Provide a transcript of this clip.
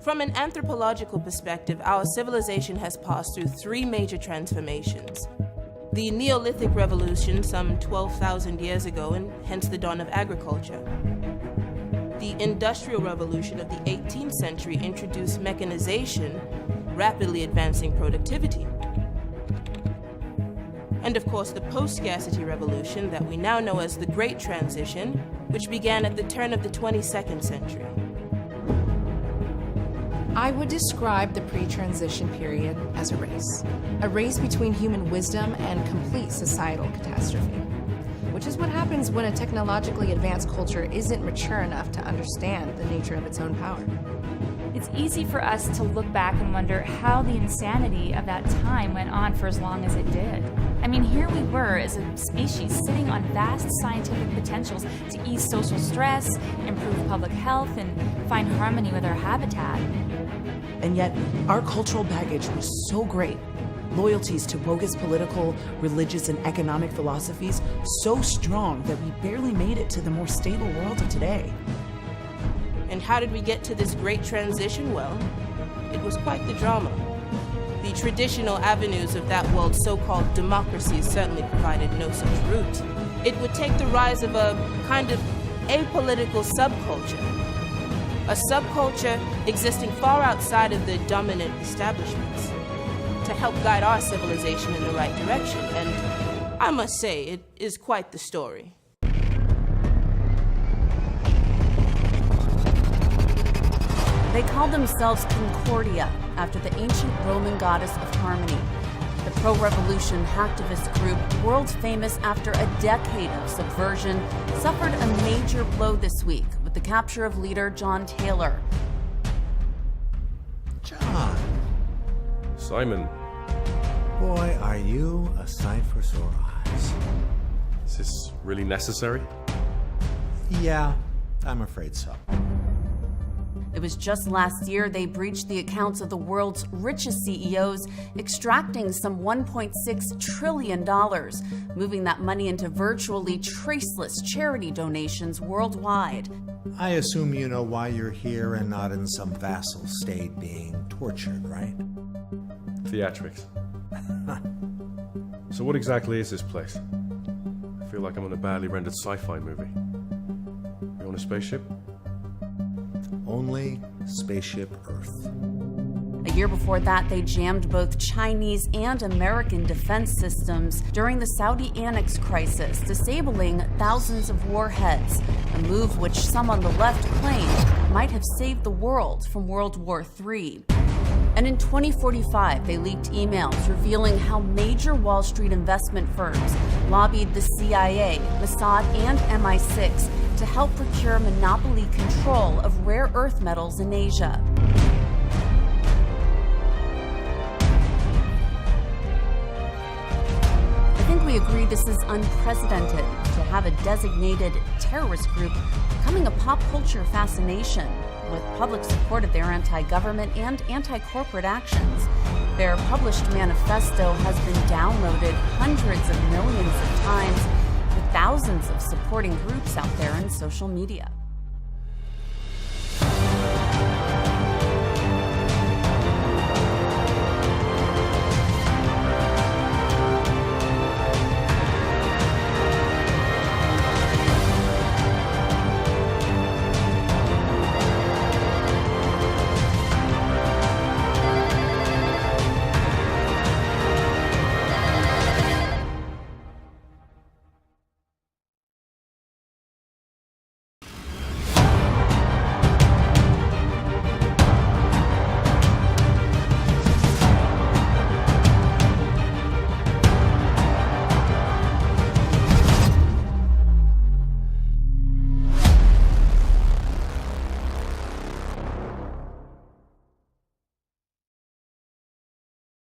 From an anthropological perspective, our civilization has passed through three major transformations. The Neolithic Revolution some 12,000 years ago, and hence the dawn of agriculture. The Industrial Revolution of the 18th century introduced mechanization, rapidly advancing productivity. And of course, the post-scarcity revolution that we now know as the Great Transition, which began at the turn of the 22nd century. I would describe the pre-transition period as a race between human wisdom and complete societal catastrophe, which is what happens when a technologically advanced culture isn't mature enough to understand the nature of its own power. It's easy for us to look back and wonder how the insanity of that time went on for as long as it did. I mean, here we were as a species sitting on vast scientific potentials to ease social stress, improve public health, and find harmony with our habitat. And yet, our cultural baggage was so great. Loyalties to bogus political, religious, and economic philosophies so strong that we barely made it to the more stable world of today. And how did we get to this great transition? Well, it was quite the drama. The traditional avenues of that world's so-called democracy certainly provided no such route. It would take the rise of a kind of apolitical subculture. A subculture existing far outside of the dominant establishments to help guide our civilization in the right direction. And I must say, it is quite the story. They called themselves Concordia, after the ancient Roman goddess of harmony. The pro-revolution hacktivist group, world famous after a decade of subversion, suffered a major blow this week with the capture of leader John Tráiler. John. Simon. Boy, are you a sight for sore eyes. Is this really necessary? Yeah, I'm afraid so. It was just last year they breached the accounts of the world's richest CEOs, extracting some $1.6 trillion, moving that money into virtually traceless charity donations worldwide. I assume you know why you're here and not in some vassal state being tortured, right? Theatrics. So what exactly is this place? I feel like I'm in a badly rendered sci-fi movie. You on a spaceship? Only Spaceship Earth. A year before that, they jammed both Chinese and American defense systems during the Saudi annex crisis, disabling thousands of warheads, a move which some on the left claimed might have saved the world from World War III. And in 2045, they leaked emails revealing how major Wall Street investment firms lobbied the CIA, Mossad, and MI6 to help procure monopoly control of rare earth metals in Asia. I think we agree this is unprecedented to have a designated terrorist group becoming a pop culture fascination with public support of their anti-government and anti-corporate actions. Their published manifesto has been downloaded hundreds of millions of times, with thousands of supporting groups out there in social media.